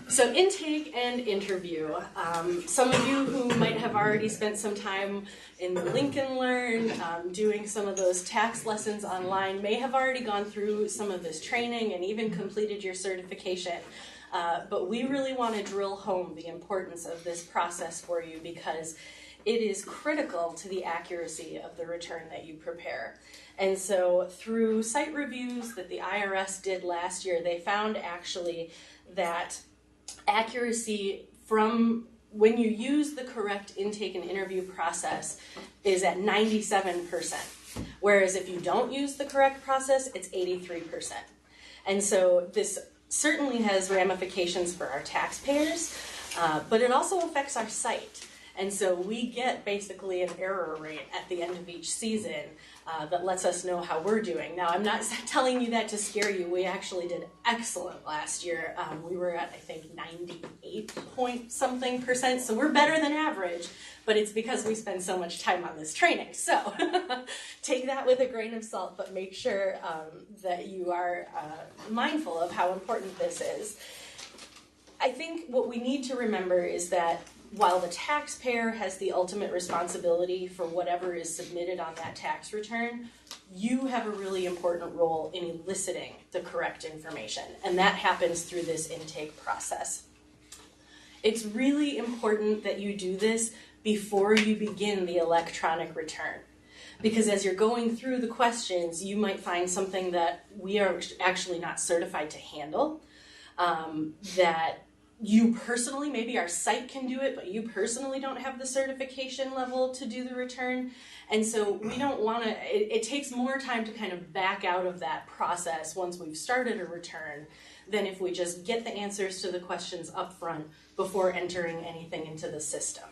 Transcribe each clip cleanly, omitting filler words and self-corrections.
So intake and interview. Some of you who might have already spent some time in the Lincoln Learn, doing some of those tax lessons online, may have already gone through some of this training and even completed your certification. But we really want to drill home the importance of this process for you because it is critical to the accuracy of the return that you prepare. And so through site reviews that the IRS did last year, they found actually that accuracy from when you use the correct intake and interview process is at 97%. Whereas if you don't use the correct process, it's 83%. And so this certainly has ramifications for our taxpayers, but it also affects our site. And so we get basically an error rate at the end of each season that lets us know how we're doing. Now, I'm not telling you that to scare you. We actually did excellent last year. We were at, I think, 98 point something %. So we're better than average, but it's because we spend so much time on this training. So take that with a grain of salt, but make sure that you are mindful of how important this is. I think what we need to remember is that while the taxpayer has the ultimate responsibility for whatever is submitted on that tax return, you have a really important role in eliciting the correct information, and that happens through this intake process. It's really important that you do this before you begin the electronic return, because as you're going through the questions, you might find something that we are actually not certified to handle, that you personally, maybe our site can do it, but you personally don't have the certification level to do the return. And so we don't want to, it takes more time to kind of back out of that process once we've started a return than if we just get the answers to the questions up front before entering anything into the system.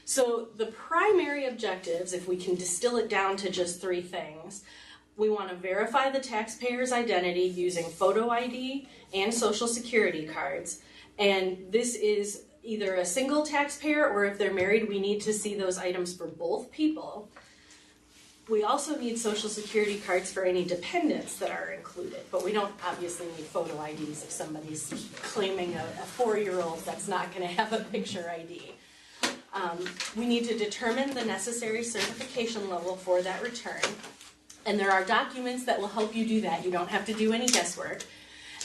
So the primary objectives, if we can distill it down to just 3 things, we want to verify the taxpayer's identity using photo ID and social security cards. And this is either a single taxpayer or if they're married, we need to see those items for both people. We also need social security cards for any dependents that are included, but we don't obviously need photo IDs if somebody's claiming a 4-year-old that's not going to have a picture ID. We need to determine the necessary certification level for that return. And there are documents that will help you do that. You don't have to do any guesswork.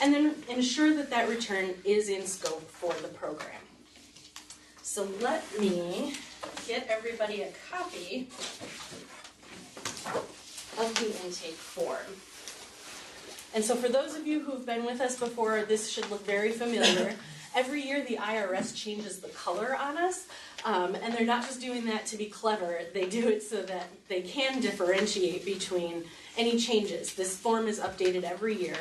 And then ensure that that return is in scope for the program. So let me get everybody a copy of the intake form. And so for those of you who've been with us before, this should look very familiar. Every year the IRS changes the color on us. And they're not just doing that to be clever, they do it so that they can differentiate between any changes. This form is updated every year.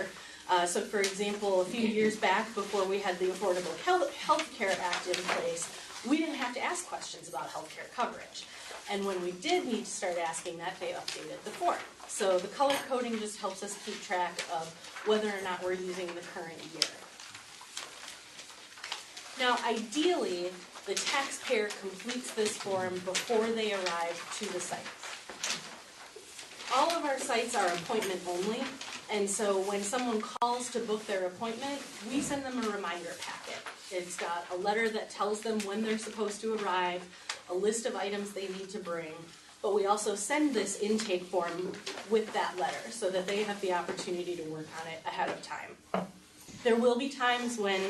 So for example, a few years back before we had the Affordable Health Care Act in place, we didn't have to ask questions about health care coverage. And when we did need to start asking that, they updated the form. So the color coding just helps us keep track of whether or not we're using the current year. Now, ideally, the taxpayer completes this form before they arrive to the site. All of our sites are appointment only, and so when someone calls to book their appointment, we send them a reminder packet. It's got a letter that tells them when they're supposed to arrive, a list of items they need to bring, but we also send this intake form with that letter so that they have the opportunity to work on it ahead of time. There will be times when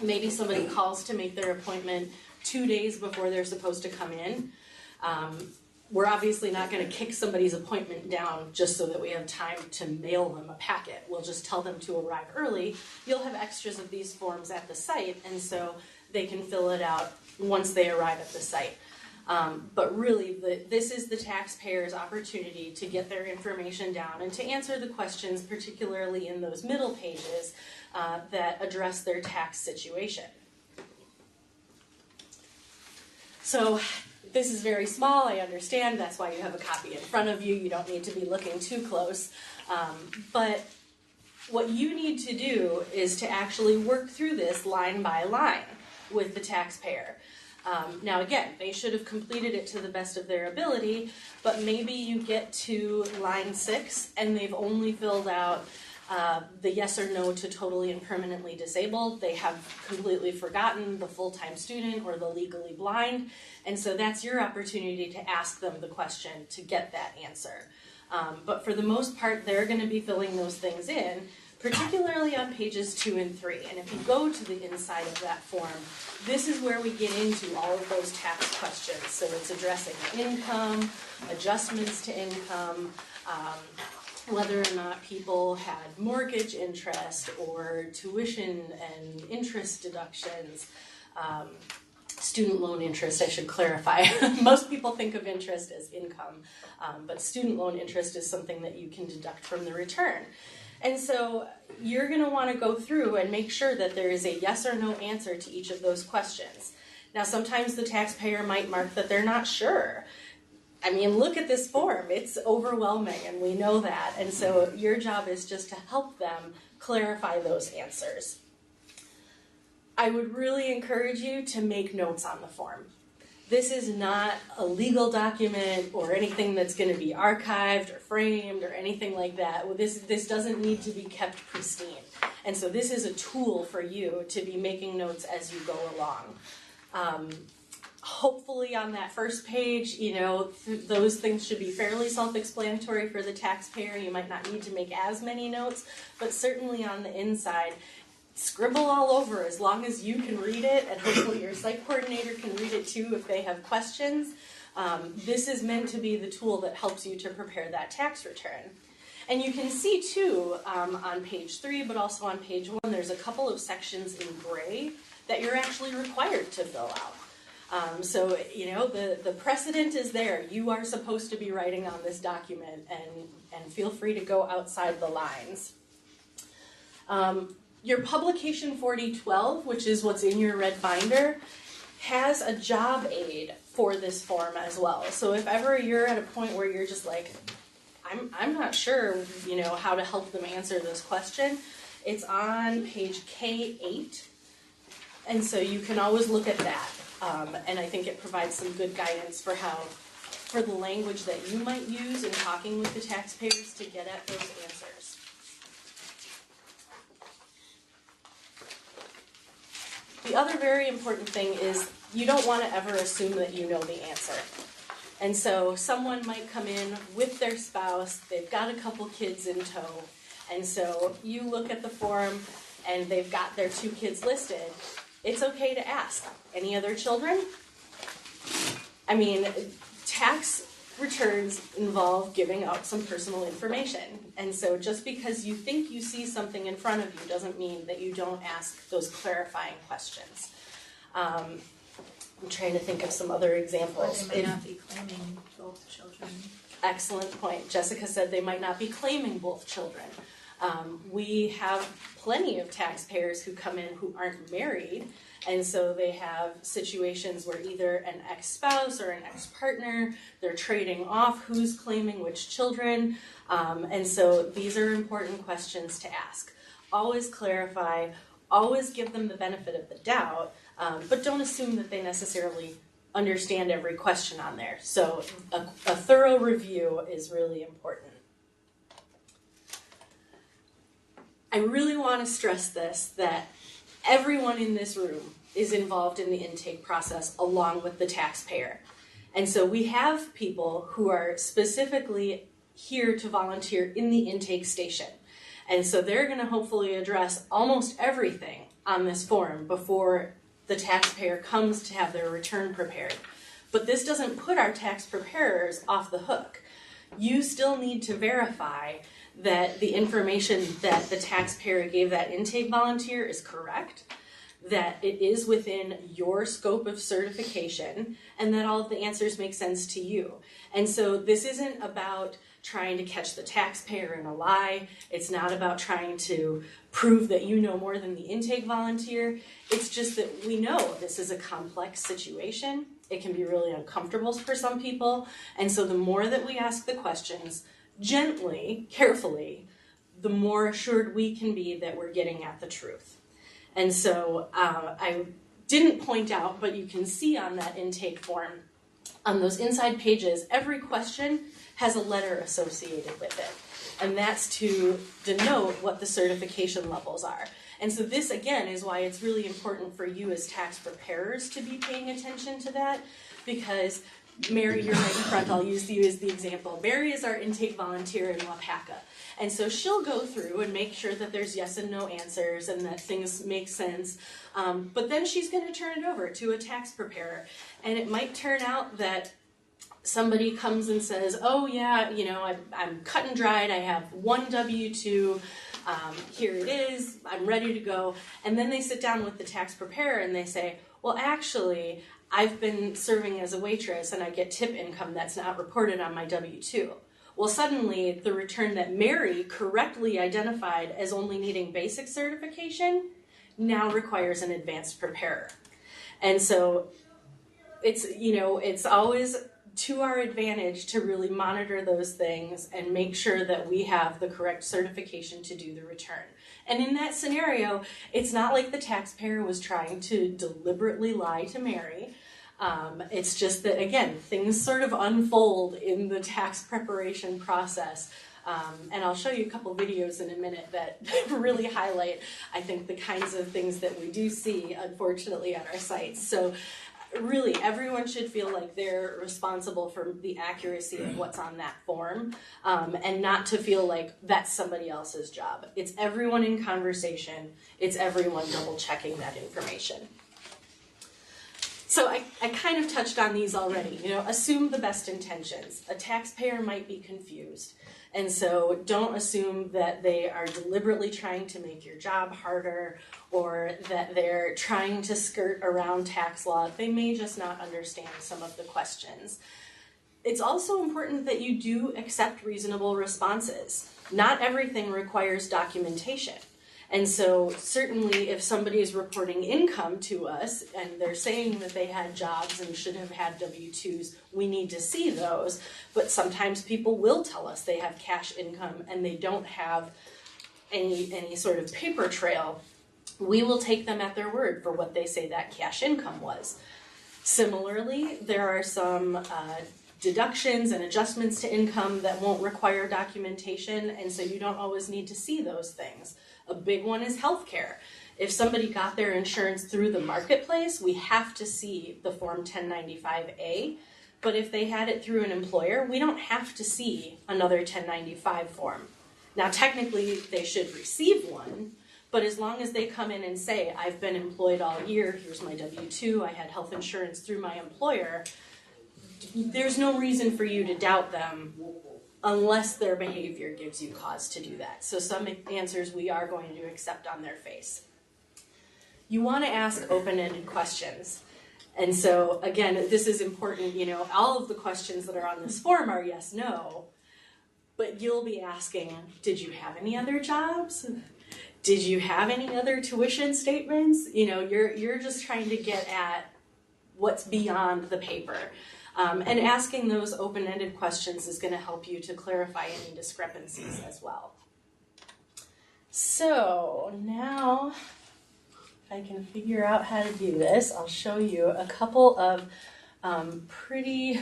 maybe somebody calls to make their appointment 2 days before they're supposed to come in. We're obviously not going to kick somebody's appointment down just so that we have time to mail them a packet. We'll just tell them to arrive early. You'll have extras of these forms at the site, and so they can fill it out once they arrive at the site. But really, this is the taxpayer's opportunity to get their information down and to answer the questions, particularly in those middle pages, that address their tax situation. So this is very small, I understand. That's why you have a copy in front of you. You don't need to be looking too close. But what you need to do is to actually work through this line by line with the taxpayer. Now again, they should have completed it to the best of their ability, but maybe you get to line 6 and they've only filled out the yes or no to totally and permanently disabled. They have completely forgotten the full-time student or the legally blind. And so that's your opportunity to ask them the question to get that answer. But for the most part, they're going to be filling those things in, particularly on pages 2 and 3. And if you go to the inside of that form, this is where we get into all of those tax questions. So it's addressing income, adjustments to income, whether or not people had mortgage interest or tuition and interest deductions, student loan interest, I should clarify. Most people think of interest as income, but student loan interest is something that you can deduct from the return. And so you're going to want to go through and make sure that there is a yes or no answer to each of those questions. Now, sometimes the taxpayer might mark that they're not sure. I mean, look at this form. It's overwhelming, and we know that. And so your job is just to help them clarify those answers. I would really encourage you to make notes on the form. This is not a legal document or anything that's going to be archived or framed or anything like that. This doesn't need to be kept pristine. And so this is a tool for you to be making notes as you go along. Hopefully on that first page, those things should be fairly self-explanatory for the taxpayer. You might not need to make as many notes, but certainly on the inside, scribble all over as long as you can read it, and hopefully your site coordinator can read it too if they have questions. This is meant to be the tool that helps you to prepare that tax return. And you can see too on page 3, but also on page 1, there's a couple of sections in gray that you're actually required to fill out. So, the precedent is there. You are supposed to be writing on this document, and feel free to go outside the lines. Your publication 4012, which is what's in your red binder, has a job aid for this form as well. So if ever you're at a point where you're just like, I'm not sure, how to help them answer this question, it's on page K8. And so you can always look at that. And I think it provides some good guidance for the language that you might use in talking with the taxpayers to get at those answers. The other very important thing is you don't want to ever assume that you know the answer. And so someone might come in with their spouse, they've got a couple kids in tow, and so you look at the form and they've got their 2 kids listed. It's okay to ask, any other children? I mean, tax returns involve giving out some personal information. And so just because you think you see something in front of you doesn't mean that you don't ask those clarifying questions. I'm trying to think of some other examples. Or they might not be claiming both children. Excellent point. Jessica said they might not be claiming both children. We have plenty of taxpayers who come in who aren't married, and so they have situations where either an ex-spouse or an ex-partner, they're trading off who's claiming which children, and so these are important questions to ask. Always clarify, always give them the benefit of the doubt, but don't assume that they necessarily understand every question on there. So a thorough review is really important. I really want to stress this, that everyone in this room is involved in the intake process along with the taxpayer. And so we have people who are specifically here to volunteer in the intake station. And so they're going to hopefully address almost everything on this form before the taxpayer comes to have their return prepared. But this doesn't put our tax preparers off the hook. You still need to verify that the information that the taxpayer gave that intake volunteer is correct, that it is within your scope of certification, and that all of the answers make sense to you. And so this isn't about trying to catch the taxpayer in a lie. It's not about trying to prove that you know more than the intake volunteer. It's just that we know this is a complex situation. It can be really uncomfortable for some people. And so the more that we ask the questions, gently, carefully, the more assured we can be that we're getting at the truth. And so I didn't point out, but you can see on that intake form, on those inside pages, every question has a letter associated with it. and that's to denote what the certification levels are. And so this, again, is why it's really important for you as tax preparers to be paying attention to that, because Mary, you're right in front, I'll use you as the example. Mary is our intake volunteer in WAPACA. And so she'll go through and make sure that there's yes and no answers and that things make sense. But then she's going to turn it over to a tax preparer. And it might turn out that somebody comes and says, oh yeah, I'm cut and dried, I have one W-2, here it is, I'm ready to go. And then they sit down with the tax preparer and they say, well, actually, I've been serving as a waitress and I get tip income that's not reported on my W-2. Well, suddenly the return that Mary correctly identified as only needing basic certification now requires an advanced preparer. And so it's always to our advantage to really monitor those things and make sure that we have the correct certification to do the return. And in that scenario, it's not like the taxpayer was trying to deliberately lie to Mary. It's just that, again, things sort of unfold in the tax preparation process. And I'll show you a couple videos in a minute that really highlight, I think, the kinds of things that we do see, unfortunately, on our sites. So really, everyone should feel like they're responsible for the accuracy of what's on that form, and not to feel like that's somebody else's job. It's everyone in conversation. It's everyone double-checking that information. So I kind of touched on these already. Assume the best intentions. A taxpayer might be confused. And so don't assume that they are deliberately trying to make your job harder or that they're trying to skirt around tax law. They may just not understand some of the questions. It's also important that you do accept reasonable responses. Not everything requires documentation. And so certainly if somebody is reporting income to us and they're saying that they had jobs and should have had W-2s, we need to see those. But sometimes people will tell us they have cash income and they don't have any sort of paper trail. We will take them at their word for what they say that cash income was. Similarly, there are some deductions and adjustments to income that won't require documentation, and so you don't always need to see those things. A big one is healthcare. If somebody got their insurance through the marketplace, we have to see the Form 1095A. But if they had it through an employer, we don't have to see another 1095 form. Now, technically, they should receive one, but as long as they come in and say, I've been employed all year, here's my W-2, I had health insurance through my employer, there's no reason for you to doubt them unless their behavior gives you cause to do that. So some answers we are going to accept on their face. You want to ask open-ended questions. And so, again, this is important. All of the questions that are on this form are yes, no. But you'll be asking, did you have any other jobs? Did you have any other tuition statements? You're just trying to get at what's beyond the paper. And asking those open-ended questions is going to help you to clarify any discrepancies as well. So now, if I can figure out how to do this, I'll show you a couple of pretty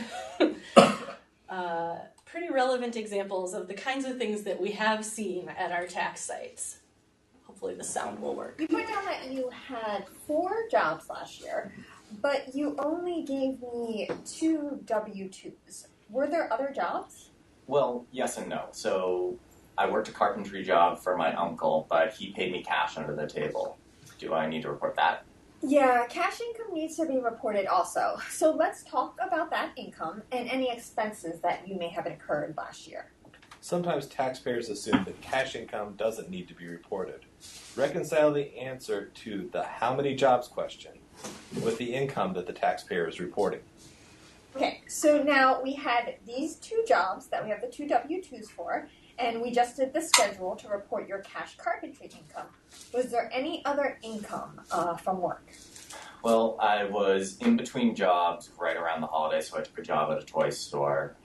relevant examples of the kinds of things that we have seen at our tax sites. Hopefully the sound will work. You pointed out that you had 4 jobs last year, but you only gave me 2 W-2s. Were there other jobs? Well, yes and no. So I worked a carpentry job for my uncle, but he paid me cash under the table. Do I need to report that? Yeah, cash income needs to be reported also. So let's talk about that income and any expenses that you may have incurred last year. Sometimes taxpayers assume that cash income doesn't need to be reported. Reconcile the answer to the how many jobs question with the income that the taxpayer is reporting. Okay, so now we had these 2 jobs that we have the 2 W-2s for, and we just did the schedule to report your cash carpentry income. Was there any other income from work? Well, I was in between jobs right around the holidays, so I took a job at a toy store.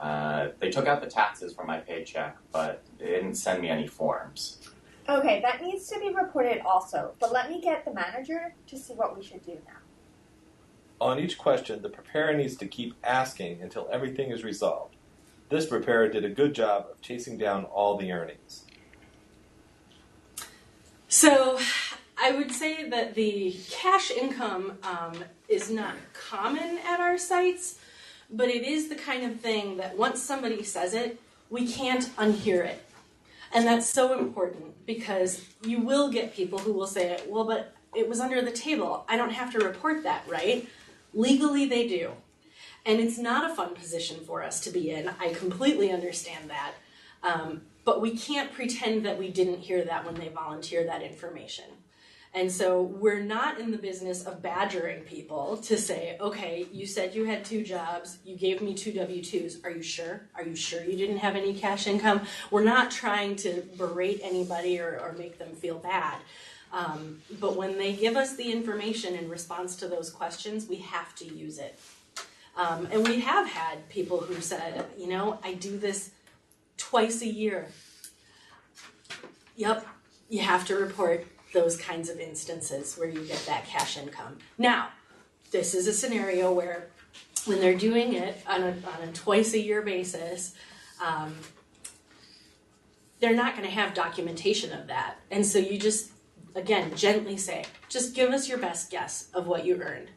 They took out the taxes from my paycheck, but they didn't send me any forms. Okay, that needs to be reported also, but let me get the manager to see what we should do now. On each question, the preparer needs to keep asking until everything is resolved. This preparer did a good job of chasing down all the earnings. So I would say that the cash income is not common at our sites, but it is the kind of thing that once somebody says it, we can't unhear it. And that's so important because you will get people who will say, well, but it was under the table. I don't have to report that, right? Legally, they do. And it's not a fun position for us to be in. I completely understand that. But we can't pretend that we didn't hear that when they volunteer that information. And so we're not in the business of badgering people to say, okay, you said you had 2 jobs, you gave me 2 W-2s, are you sure? Are you sure you didn't have any cash income? We're not trying to berate anybody or make them feel bad. But when they give us the information in response to those questions, we have to use it. And we have had people who said, you know, I do this twice a year. Yep, you have to report those kinds of instances where you get that cash income. Now, this is a scenario where when they're doing it on a twice a year basis, they're not going to have documentation of that. And so you just, again, gently say, just give us your best guess of what you earned.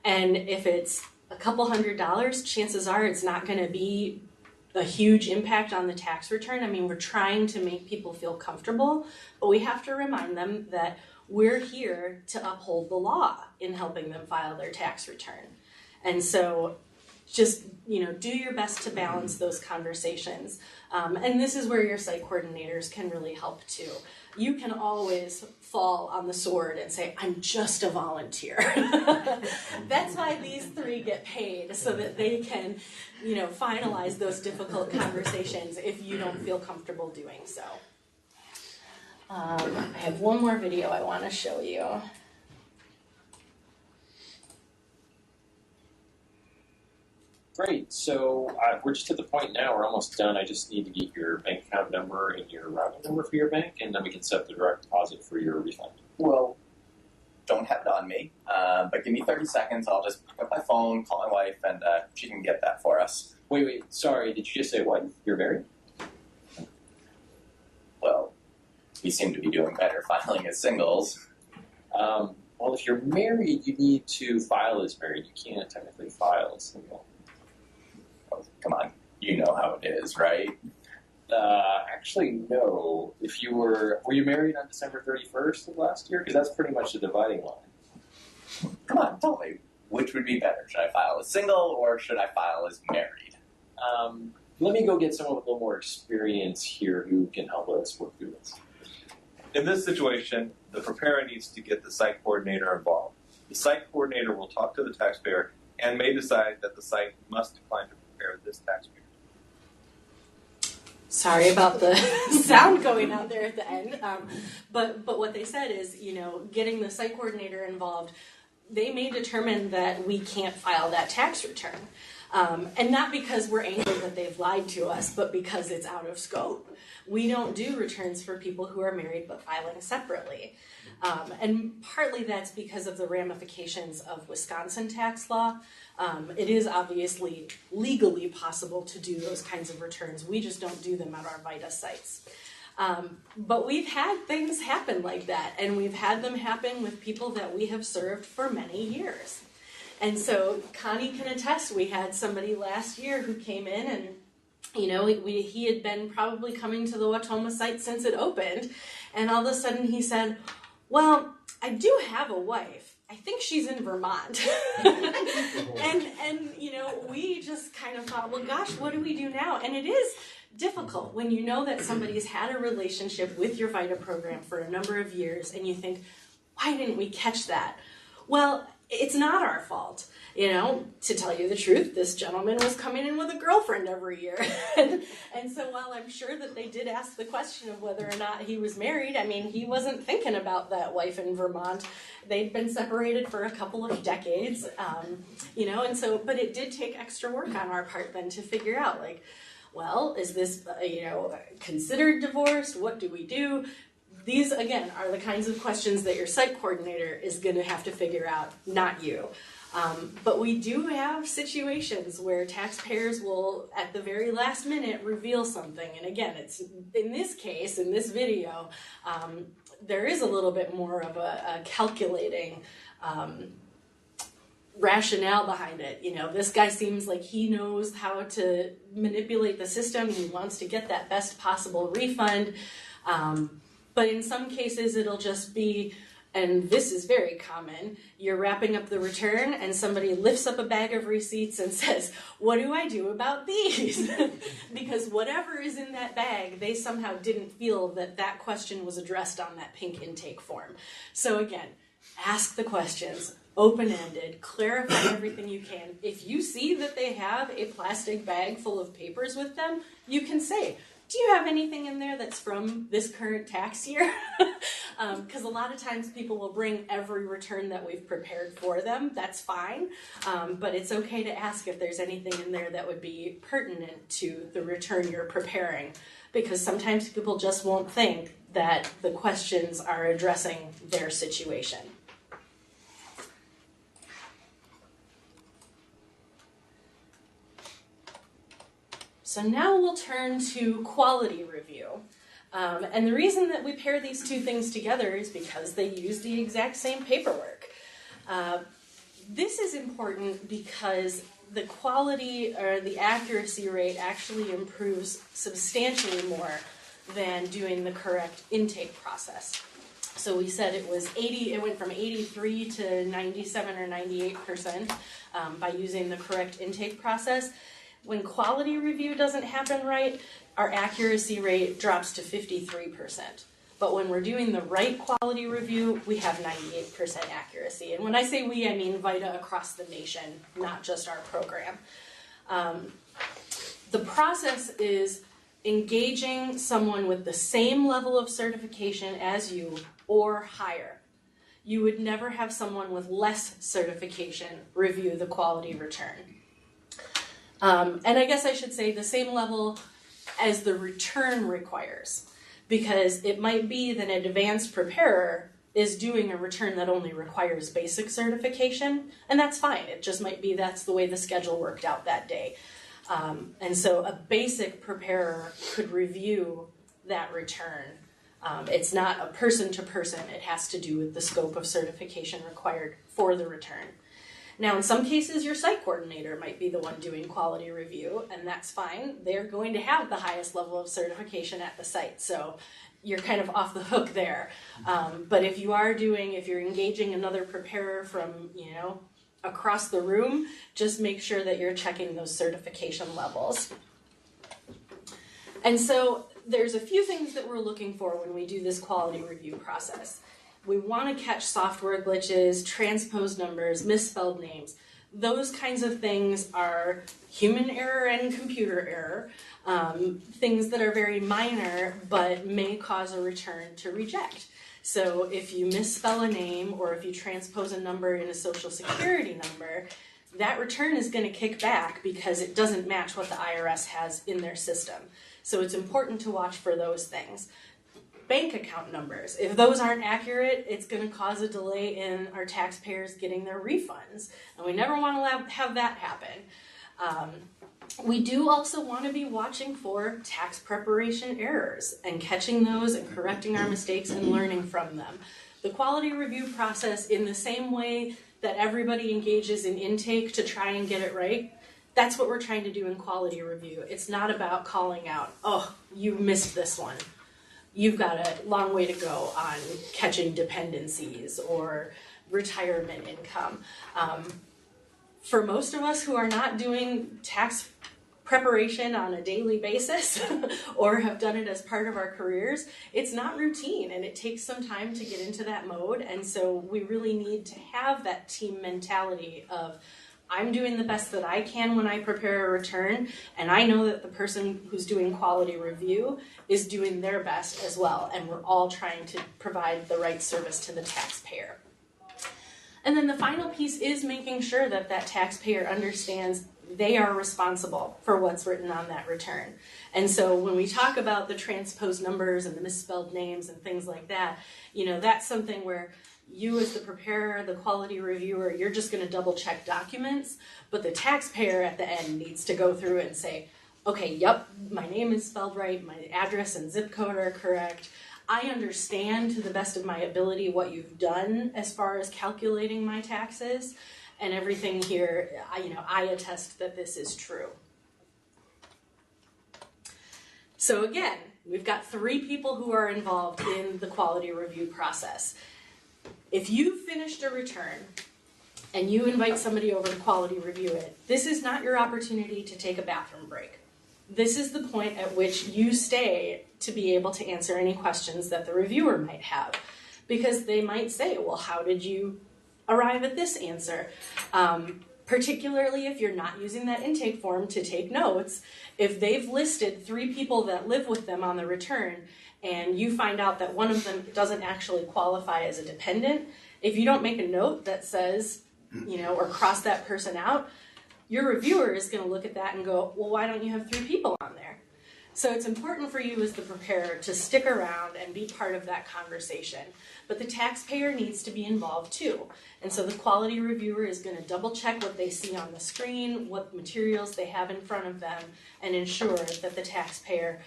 And if it's a couple $100, chances are it's not going to be a huge impact on the tax return. I mean, we're trying to make people feel comfortable, but we have to remind them that we're here to uphold the law in helping them file their tax return. And so just, you know, do your best to balance those conversations. And this is where your site coordinators can really help too. You can always fall on the sword and say, I'm just a volunteer. That's why these 3 get paid, so that they can, you know, finalize those difficult conversations if you don't feel comfortable doing so. I have one more video I want to show you. Great. So we're just at the point now. We're almost done. I just need to get your bank account number and your routing number for your bank, and then we can set the direct deposit for your refund. Well, don't have it on me, but give me 30 seconds. I'll just pick up my phone, call my wife, and she can get that for us. Wait. Sorry. Did you just say wife? You're married? Well, we seem to be doing better filing as singles. Well, if you're married, you need to file as married. You can't technically file as single. Oh, come on, you know how it is, right? Actually, no. If you were you married on December 31st of last year? Because that's pretty much the dividing line. Come on, tell me, which would be better? Should I file as single or should I file as married? Let me go get someone with a little more experience here who can help us work through this. In this situation, the preparer needs to get the site coordinator involved. The site coordinator will talk to the taxpayer and may decide that the site must decline to prepare this tax return. Sorry about the sound going out there at the end. But what they said is, you know, getting the site coordinator involved, they may determine that we can't file that tax return. And not because we're angry that they've lied to us, but because it's out of scope. We don't do returns for people who are married but filing separately. And partly that's because of the ramifications of Wisconsin tax law. It is obviously legally possible to do those kinds of returns. We just don't do them at our VITA sites. But we've had things happen like that, and we've had them happen with people that we have served for many years. And so Connie can attest, we had somebody last year who came in and, you know, he had been probably coming to the Wautoma site since it opened, and all of a sudden he said, well, I do have a wife. I think she's in Vermont. and you know, we just kind of thought, well, gosh, what do we do now? And it is difficult when you know that somebody's had a relationship with your VITA program for a number of years, and you think, why didn't we catch that? Well, it's not our fault. You know, to tell you the truth, this gentleman was coming in with a girlfriend every year. and so while I'm sure that they did ask the question of whether or not he was married, I mean, he wasn't thinking about that wife in Vermont. They'd been separated for a couple of decades, you know, and so, but it did take extra work on our part then to figure out, like, well, is this, you know, considered divorce? What do we do? These, again, are the kinds of questions that your site coordinator is going to have to figure out, not you. But we do have situations where taxpayers will, at the very last minute, reveal something. And again, it's in this case, in this video, there is a little bit more of a calculating rationale behind it. You know, this guy seems like he knows how to manipulate the system. He wants to get that best possible refund. But in some cases, it'll just be, and this is very common, you're wrapping up the return and somebody lifts up a bag of receipts and says, what do I do about these? Because whatever is in that bag, they somehow didn't feel that that question was addressed on that pink intake form. So again, ask the questions, open-ended, clarify everything you can. If you see that they have a plastic bag full of papers with them, you can say, do you have anything in there that's from this current tax year? Because a lot of times people will bring every return that we've prepared for them. That's fine. But it's okay to ask if there's anything in there that would be pertinent to the return you're preparing. Because sometimes people just won't think that the questions are addressing their situation. So now we'll turn to quality review. And the reason that we pair these two things together is because they use the exact same paperwork. This is important because the quality or the accuracy rate actually improves substantially more than doing the correct intake process. So we said it was 80, it went from 83 to 97 or 98% by using the correct intake process. When quality review doesn't happen right, our accuracy rate drops to 53%. But when we're doing the right quality review, we have 98% accuracy. And when I say we, I mean VITA across the nation, not just our program. The process is engaging someone with the same level of certification as you or higher. You would never have someone with less certification review the quality return. And I guess I should say the same level as the return requires, because it might be that an advanced preparer is doing a return that only requires basic certification, and that's fine. It just might be that's the way the schedule worked out that day. And so a basic preparer could review that return. It's not a person-to-person. It has to do with the scope of certification required for the return. Now, in some cases, your site coordinator might be the one doing quality review, and that's fine. They're going to have the highest level of certification at the site, so you're kind of off the hook there. But if you're engaging another preparer from, across the room, just make sure that you're checking those certification levels. And so there's a few things that we're looking for when we do this quality review process. We want to catch software glitches, transposed numbers, misspelled names. Those kinds of things are human error and computer error, things that are very minor but may cause a return to reject. So if you misspell a name or if you transpose a number in a social security number, that return is going to kick back because it doesn't match what the IRS has in their system. So it's important to watch for those things. Bank account numbers. If those aren't accurate, it's going to cause a delay in our taxpayers getting their refunds. And we never want to have that happen. We do also want to be watching for tax preparation errors and catching those and correcting our mistakes and learning from them. The quality review process, in the same way that everybody engages in intake to try and get it right, that's what we're trying to do in quality review. It's not about calling out, oh, you missed this one. You've got a long way to go on catching dependencies or retirement income. For most of us who are not doing tax preparation on a daily basis or have done it as part of our careers, it's not routine and it takes some time to get into that mode. And so we really need to have that team mentality of, I'm doing the best that I can when I prepare a return, and I know that the person who's doing quality review is doing their best as well, and we're all trying to provide the right service to the taxpayer. And then the final piece is making sure that that taxpayer understands they are responsible for what's written on that return. And so when we talk about the transposed numbers and the misspelled names and things like that, that's something where You as the preparer, the quality reviewer, you're just going to double check documents, but the taxpayer at the end needs to go through and say, okay, yep, my name is spelled right, my address and zip code are correct. I understand to the best of my ability what you've done as far as calculating my taxes, and everything here, I attest that this is true. So again, we've got 3 people who are involved in the quality review process. If you finished a return and you invite somebody over to quality review it, this is not your opportunity to take a bathroom break. This is the point at which you stay to be able to answer any questions that the reviewer might have. Because they might say, well, how did you arrive at this answer? Particularly if you're not using that intake form to take notes, if they've listed 3 people that live with them on the return and you find out that one of them doesn't actually qualify as a dependent, if you don't make a note that says, or cross that person out, your reviewer is going to look at that and go, well, why don't you have 3 people on there? So it's important for you as the preparer to stick around and be part of that conversation. But the taxpayer needs to be involved too. And so the quality reviewer is going to double check what they see on the screen, what materials they have in front of them, and ensure that the taxpayer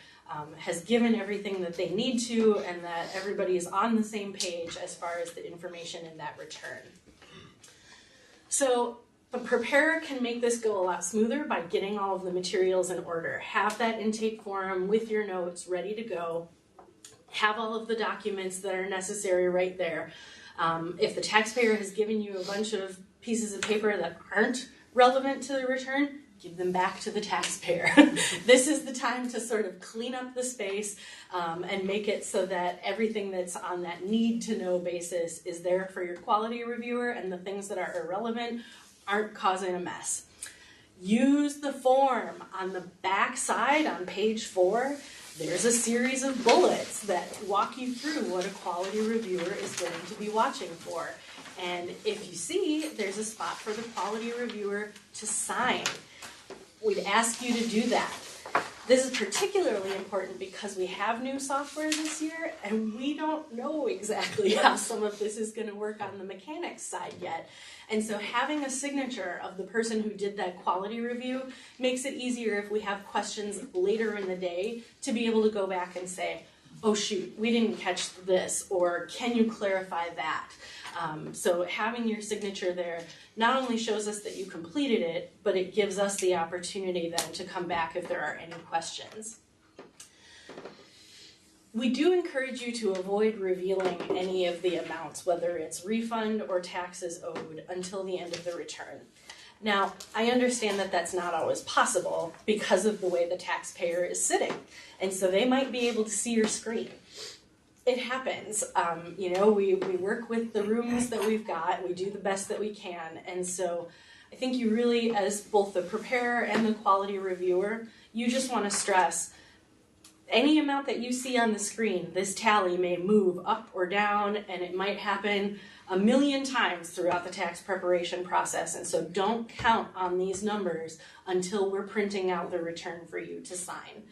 has given everything that they need to and that everybody is on the same page as far as the information in that return. So a preparer can make this go a lot smoother by getting all of the materials in order. Have that intake form with your notes ready to go. Have all of the documents that are necessary right there. If the taxpayer has given you a bunch of pieces of paper that aren't relevant to the return, give them back to the taxpayer. This is the time to sort of clean up the space and make it so that everything that's on that need-to-know basis is there for your quality reviewer, and the things that are irrelevant aren't causing a mess. Use the form. On the back side, on page 4, there's a series of bullets that walk you through what a quality reviewer is going to be watching for. And if you see, there's a spot for the quality reviewer to sign. We'd ask you to do that. This is particularly important because we have new software this year and we don't know exactly how some of this is going to work on the mechanics side yet. And so having a signature of the person who did that quality review makes it easier if we have questions later in the day to be able to go back and say, oh shoot, we didn't catch this, or can you clarify that? So having your signature there not only shows us that you completed it, but it gives us the opportunity then to come back if there are any questions. We do encourage you to avoid revealing any of the amounts, whether it's refund or taxes owed, until the end of the return. Now, I understand that that's not always possible because of the way the taxpayer is sitting, and so they might be able to see your screen. It happens. We work with the rooms that we've got. We do the best that we can. And so I think you really, as both the preparer and the quality reviewer, you just want to stress any amount that you see on the screen, this tally may move up or down, and it might happen a million times throughout the tax preparation process. And so don't count on these numbers until we're printing out the return for you to sign.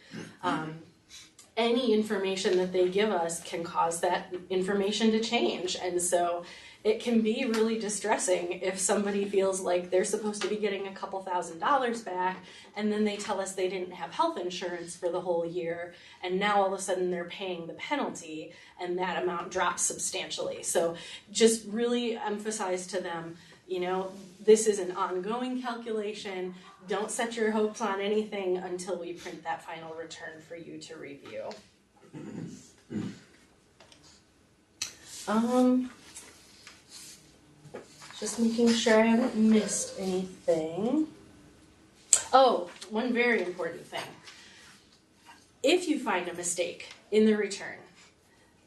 Any information that they give us can cause that information to change. And so it can be really distressing if somebody feels like they're supposed to be getting a couple $1,000s back, and then they tell us they didn't have health insurance for the whole year, and now all of a sudden they're paying the penalty, and that amount drops substantially. So just really emphasize to them, this is an ongoing calculation. Don't set your hopes on anything until we print that final return for you to review. Just making sure I haven't missed anything. Oh, one very important thing. If you find a mistake in the return,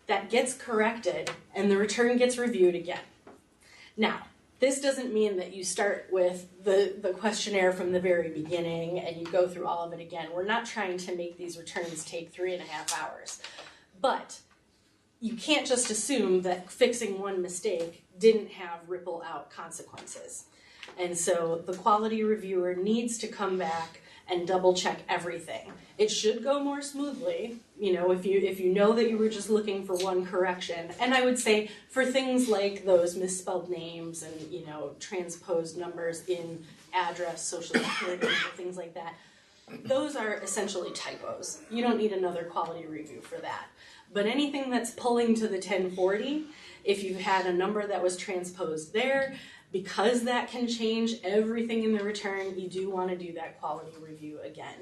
that gets corrected and the return gets reviewed again. Now, this doesn't mean that you start with the questionnaire from the very beginning and you go through all of it again. We're not trying to make these returns take 3.5 hours. But you can't just assume that fixing one mistake didn't have ripple out consequences. And so the quality reviewer needs to come back and double check everything. It should go more smoothly, if you know that you were just looking for one correction. And I would say for things like those misspelled names and, transposed numbers in address, social security, things like that, those are essentially typos. You don't need another quality review for that. But anything that's pulling to the 1040, if you've had a number that was transposed there, because that can change everything in the return, you do want to do that quality review again.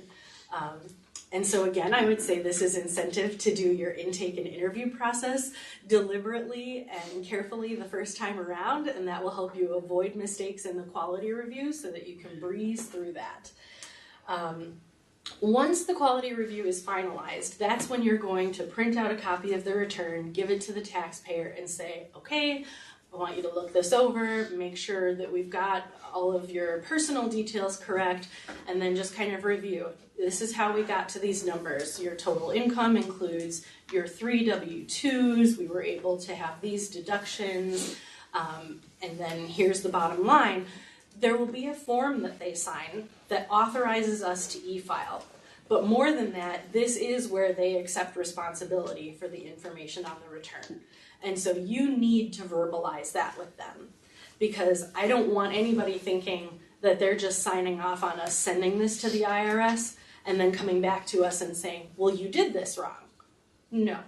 And so again, I would say this is incentive to do your intake and interview process deliberately and carefully the first time around, and that will help you avoid mistakes in the quality review so that you can breeze through that. Once the quality review is finalized, that's when you're going to print out a copy of the return, give it to the taxpayer, and say, okay, I want you to look this over, make sure that we've got all of your personal details correct, and then just kind of review. This is how we got to these numbers. Your total income includes your 3 W-2s. We were able to have these deductions, and then here's the bottom line. There will be a form that they sign that authorizes us to e-file. But more than that, this is where they accept responsibility for the information on the return. And so you need to verbalize that with them, because I don't want anybody thinking that they're just signing off on us sending this to the IRS and then coming back to us and saying, well, you did this wrong. No.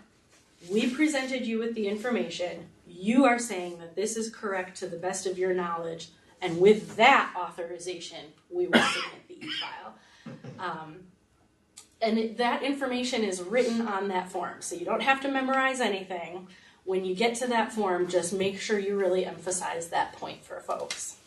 We presented you with the information. You are saying that this is correct to the best of your knowledge, and with that authorization, we will submit the e-file. That information is written on that form, so you don't have to memorize anything. When you get to that form, just make sure you really emphasize that point for folks.